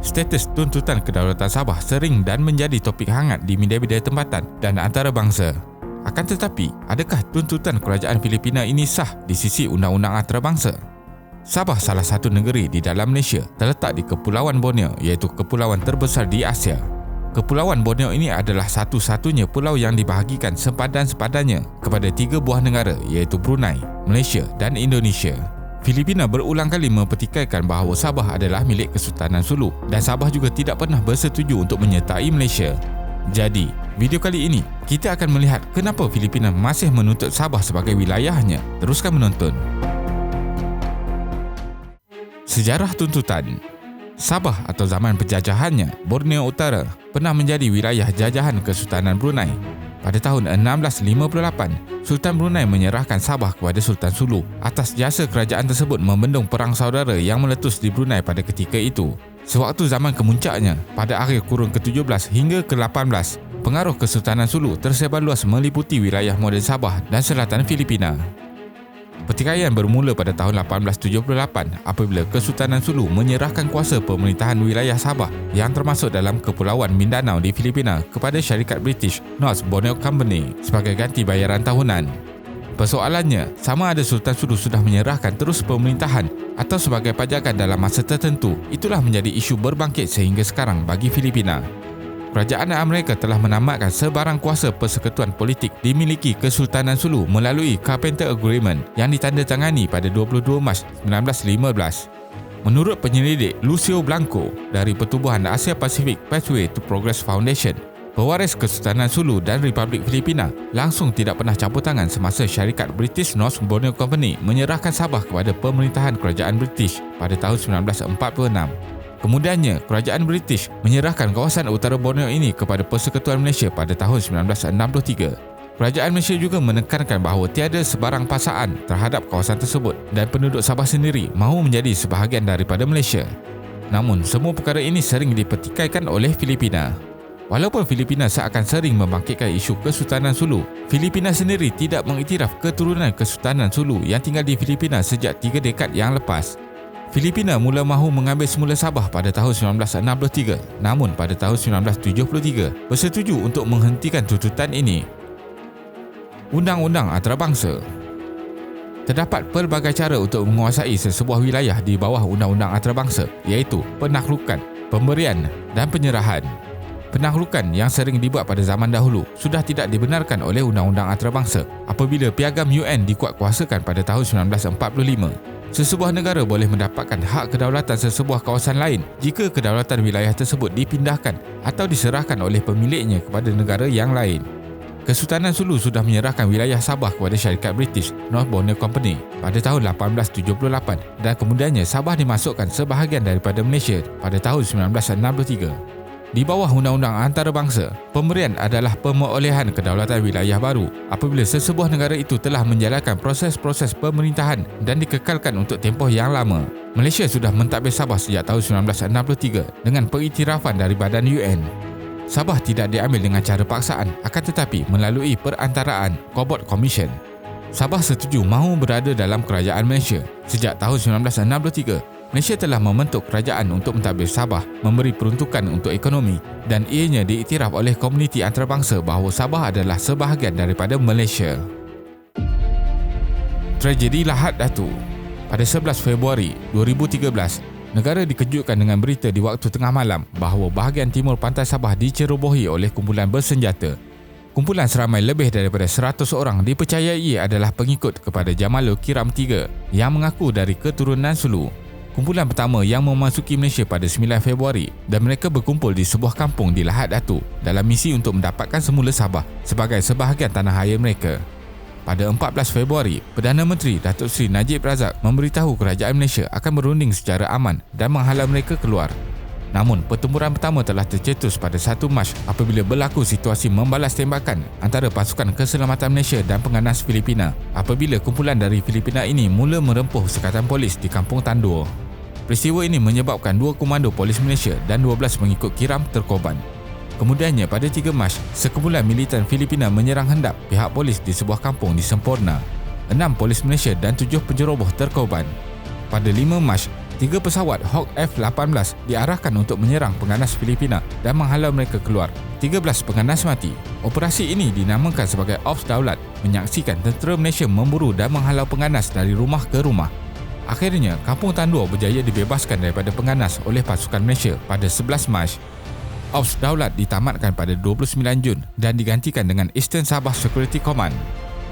status tuntutan kedaulatan Sabah sering dan menjadi topik hangat di media-media tempatan dan antarabangsa. Akan tetapi, adakah tuntutan kerajaan Filipina ini sah di sisi undang-undang antarabangsa? Sabah, salah satu negeri di dalam Malaysia, terletak di Kepulauan Borneo, iaitu kepulauan terbesar di Asia. Kepulauan Borneo ini adalah satu-satunya pulau yang dibahagikan sepadan-sepadannya kepada 3 buah negara, iaitu Brunei, Malaysia dan Indonesia. Filipina berulang kali mempertikaikan bahawa Sabah adalah milik Kesultanan Sulu dan Sabah juga tidak pernah bersetuju untuk menyertai Malaysia. Jadi, video kali ini kita akan melihat kenapa Filipina masih menuntut Sabah sebagai wilayahnya. Teruskan menonton. Sejarah tuntutan. Sabah atau zaman penjajahannya, Borneo Utara, pernah menjadi wilayah jajahan Kesultanan Brunei. Pada tahun 1658, Sultan Brunei menyerahkan Sabah kepada Sultan Sulu atas jasa kerajaan tersebut membendung perang saudara yang meletus di Brunei pada ketika itu. Sewaktu zaman kemuncaknya, pada akhir kurun ke-17 hingga ke-18, pengaruh Kesultanan Sulu tersebar luas meliputi wilayah moden Sabah dan selatan Filipina. Pertikaian bermula pada tahun 1878 apabila Kesultanan Sulu menyerahkan kuasa pemerintahan wilayah Sabah yang termasuk dalam Kepulauan Mindanao di Filipina kepada syarikat British North Borneo Company sebagai ganti bayaran tahunan. Persoalannya, sama ada Sultan Sulu sudah menyerahkan terus pemerintahan atau sebagai pajakan dalam masa tertentu. Itulah menjadi isu berbangkit sehingga sekarang bagi Filipina. Kerajaan Amerika telah menamatkan sebarang kuasa persekutuan politik dimiliki Kesultanan Sulu melalui Carpenter Agreement yang ditandatangani pada 22 Mac 1915. Menurut penyelidik Lucio Blanco dari Pertubuhan Asia Pasifik Pathway to Progress Foundation, pewaris Kesultanan Sulu dan Republik Filipina langsung tidak pernah campur tangan semasa syarikat British North Borneo Company menyerahkan Sabah kepada pemerintahan kerajaan British pada tahun 1946. Kemudiannya, kerajaan British menyerahkan kawasan utara Borneo ini kepada Persekutuan Malaysia pada tahun 1963. Kerajaan Malaysia juga menekankan bahawa tiada sebarang paksaan terhadap kawasan tersebut dan penduduk Sabah sendiri mahu menjadi sebahagian daripada Malaysia. Namun, semua perkara ini sering dipertikaikan oleh Filipina. Walaupun Filipina seakan sering membangkitkan isu Kesultanan Sulu, Filipina sendiri tidak mengiktiraf keturunan Kesultanan Sulu yang tinggal di Filipina sejak 3 dekad yang lepas. Filipina mula mahu mengambil semula Sabah pada tahun 1963, namun pada tahun 1973 bersetuju untuk menghentikan tuntutan ini. Undang-undang antarabangsa. Terdapat pelbagai cara untuk menguasai sesebuah wilayah di bawah undang-undang antarabangsa, iaitu penaklukan, pemberian dan penyerahan. Penaklukan yang sering dibuat pada zaman dahulu sudah tidak dibenarkan oleh undang-undang antarabangsa apabila Piagam UN dikuatkuasakan pada tahun 1945. Sesebuah negara boleh mendapatkan hak kedaulatan sesebuah kawasan lain jika kedaulatan wilayah tersebut dipindahkan atau diserahkan oleh pemiliknya kepada negara yang lain. Kesultanan Sulu sudah menyerahkan wilayah Sabah kepada syarikat British North Borneo Company pada tahun 1878 dan kemudiannya Sabah dimasukkan sebahagian daripada Malaysia pada tahun 1963. Di bawah undang-undang antarabangsa, pemberian adalah pemerolehan kedaulatan wilayah baru apabila sesebuah negara itu telah menjalankan proses-proses pemerintahan dan dikekalkan untuk tempoh yang lama. Malaysia sudah mentadbir Sabah sejak tahun 1963 dengan pengiktirafan dari badan UN. Sabah tidak diambil dengan cara paksaan, akan tetapi melalui perantaraan Cobalt Commission. Sabah setuju mahu berada dalam kerajaan Malaysia. Sejak tahun 1963, Malaysia telah membentuk kerajaan untuk mentadbir Sabah, memberi peruntukan untuk ekonomi dan ianya diiktiraf oleh komuniti antarabangsa bahawa Sabah adalah sebahagian daripada Malaysia. Tragedi Lahad Datu. Pada 11 Februari 2013, negara dikejutkan dengan berita di waktu tengah malam bahawa bahagian timur pantai Sabah dicerobohi oleh kumpulan bersenjata. Kumpulan seramai lebih daripada 100 orang dipercayai adalah pengikut kepada Jamalul Kiram III yang mengaku dari keturunan Sulu. Kumpulan pertama yang memasuki Malaysia pada 9 Februari dan mereka berkumpul di sebuah kampung di Lahad Datu dalam misi untuk mendapatkan semula Sabah sebagai sebahagian tanah air mereka. Pada 14 Februari, Perdana Menteri Datuk Seri Najib Razak memberitahu kerajaan Malaysia akan berunding secara aman dan menghalau mereka keluar. Namun, pertempuran pertama telah tercetus pada 1 Mac apabila berlaku situasi membalas tembakan antara pasukan keselamatan Malaysia dan penganas Filipina apabila kumpulan dari Filipina ini mula merempuh sekatan polis di Kampung Tandur. Peristiwa ini menyebabkan 2 komando polis Malaysia dan 12 pengikut Kiram terkorban. Kemudiannya pada 3 Mac, sekumpulan militan Filipina menyerang hendap pihak polis di sebuah kampung di Semporna. 6 polis Malaysia dan 7 penjeroboh terkorban. Pada 5 Mac, 3 pesawat Hawk F-18 diarahkan untuk menyerang pengganas Filipina dan menghalau mereka keluar. 13 pengganas mati. Operasi ini dinamakan sebagai Ops Daulat, menyaksikan tentera Malaysia memburu dan menghalau pengganas dari rumah ke rumah. Akhirnya, Kampung Tandur berjaya dibebaskan daripada pengganas oleh pasukan Malaysia pada 11 Mac. Ops Daulat ditamatkan pada 29 Jun dan digantikan dengan Eastern Sabah Security Command.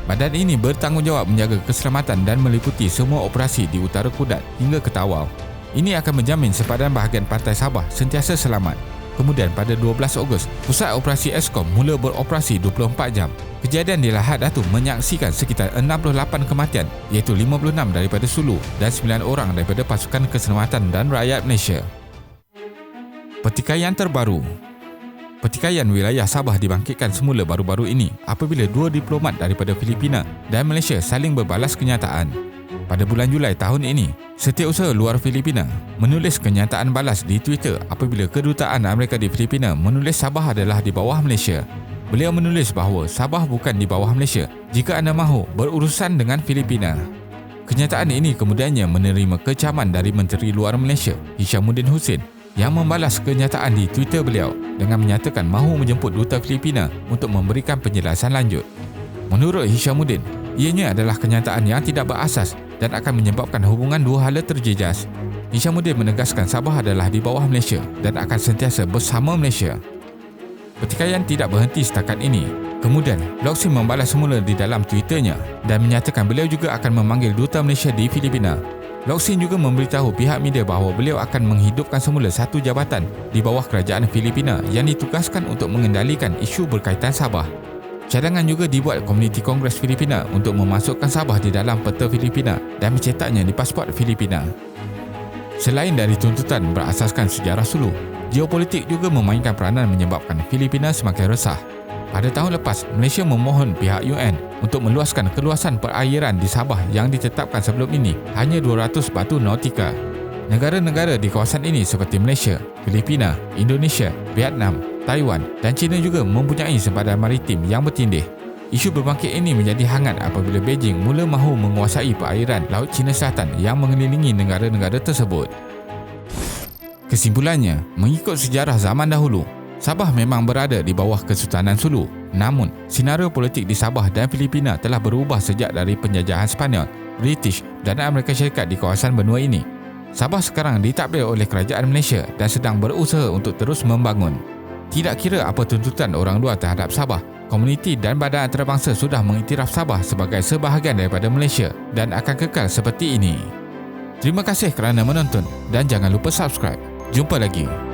Badan ini bertanggungjawab menjaga keselamatan dan meliputi semua operasi di utara Kudat hingga ke Tawau. Ini akan menjamin sepadan bahagian pantai Sabah sentiasa selamat. Kemudian pada 12 Ogos, Pusat Operasi Eskom mula beroperasi 24 jam. Kejadian di Lahad Datu menyaksikan sekitar 68 kematian, iaitu 56 daripada Sulu dan 9 orang daripada pasukan keselamatan dan rakyat Malaysia. Pertikaian terbaru. Pertikaian wilayah Sabah dibangkitkan semula baru-baru ini apabila 2 diplomat daripada Filipina dan Malaysia saling berbalas kenyataan. Pada bulan Julai tahun ini, Setiausaha Luar Filipina menulis kenyataan balas di Twitter apabila Kedutaan Amerika di Filipina menulis Sabah adalah di bawah Malaysia. Beliau menulis bahawa Sabah bukan di bawah Malaysia jika anda mahu berurusan dengan Filipina. Kenyataan ini kemudiannya menerima kecaman dari Menteri Luar Malaysia, Hishamuddin Hussein, yang membalas kenyataan di Twitter beliau dengan menyatakan mahu menjemput duta Filipina untuk memberikan penjelasan lanjut. Menurut Hishamuddin, ianya adalah kenyataan yang tidak berasas dan akan menyebabkan hubungan dua hala terjejas. Hishamuddin menegaskan Sabah adalah di bawah Malaysia dan akan sentiasa bersama Malaysia. Pertikaian tidak berhenti setakat ini. Kemudian, Loksin membalas semula di dalam Twitternya dan menyatakan beliau juga akan memanggil duta Malaysia di Filipina. Loksin juga memberitahu pihak media bahawa beliau akan menghidupkan semula satu jabatan di bawah kerajaan Filipina yang ditugaskan untuk mengendalikan isu berkaitan Sabah. Cadangan juga dibuat Komuniti Kongres Filipina untuk memasukkan Sabah di dalam peta Filipina dan mencetaknya di pasport Filipina. Selain dari tuntutan berasaskan sejarah Sulu, geopolitik juga memainkan peranan menyebabkan Filipina semakin resah. Pada tahun lepas, Malaysia memohon pihak UN untuk meluaskan keluasan perairan di Sabah yang ditetapkan sebelum ini hanya 200 batu nautika. Negara-negara di kawasan ini seperti Malaysia, Filipina, Indonesia, Vietnam, Taiwan dan China juga mempunyai sempadan maritim yang bertindih. Isu berbangkit ini menjadi hangat apabila Beijing mula mahu menguasai perairan Laut Cina Selatan yang mengelilingi negara-negara tersebut. Kesimpulannya, mengikut sejarah zaman dahulu, Sabah memang berada di bawah Kesultanan Sulu. Namun, senario politik di Sabah dan Filipina telah berubah sejak dari penjajahan Sepanyol, British dan Amerika Syarikat di kawasan benua ini. Sabah sekarang ditadbir oleh kerajaan Malaysia dan sedang berusaha untuk terus membangun. Tidak kira apa tuntutan orang luar terhadap Sabah, komuniti dan badan antarabangsa sudah mengiktiraf Sabah sebagai sebahagian daripada Malaysia dan akan kekal seperti ini. Terima kasih kerana menonton dan jangan lupa subscribe. Jumpa lagi.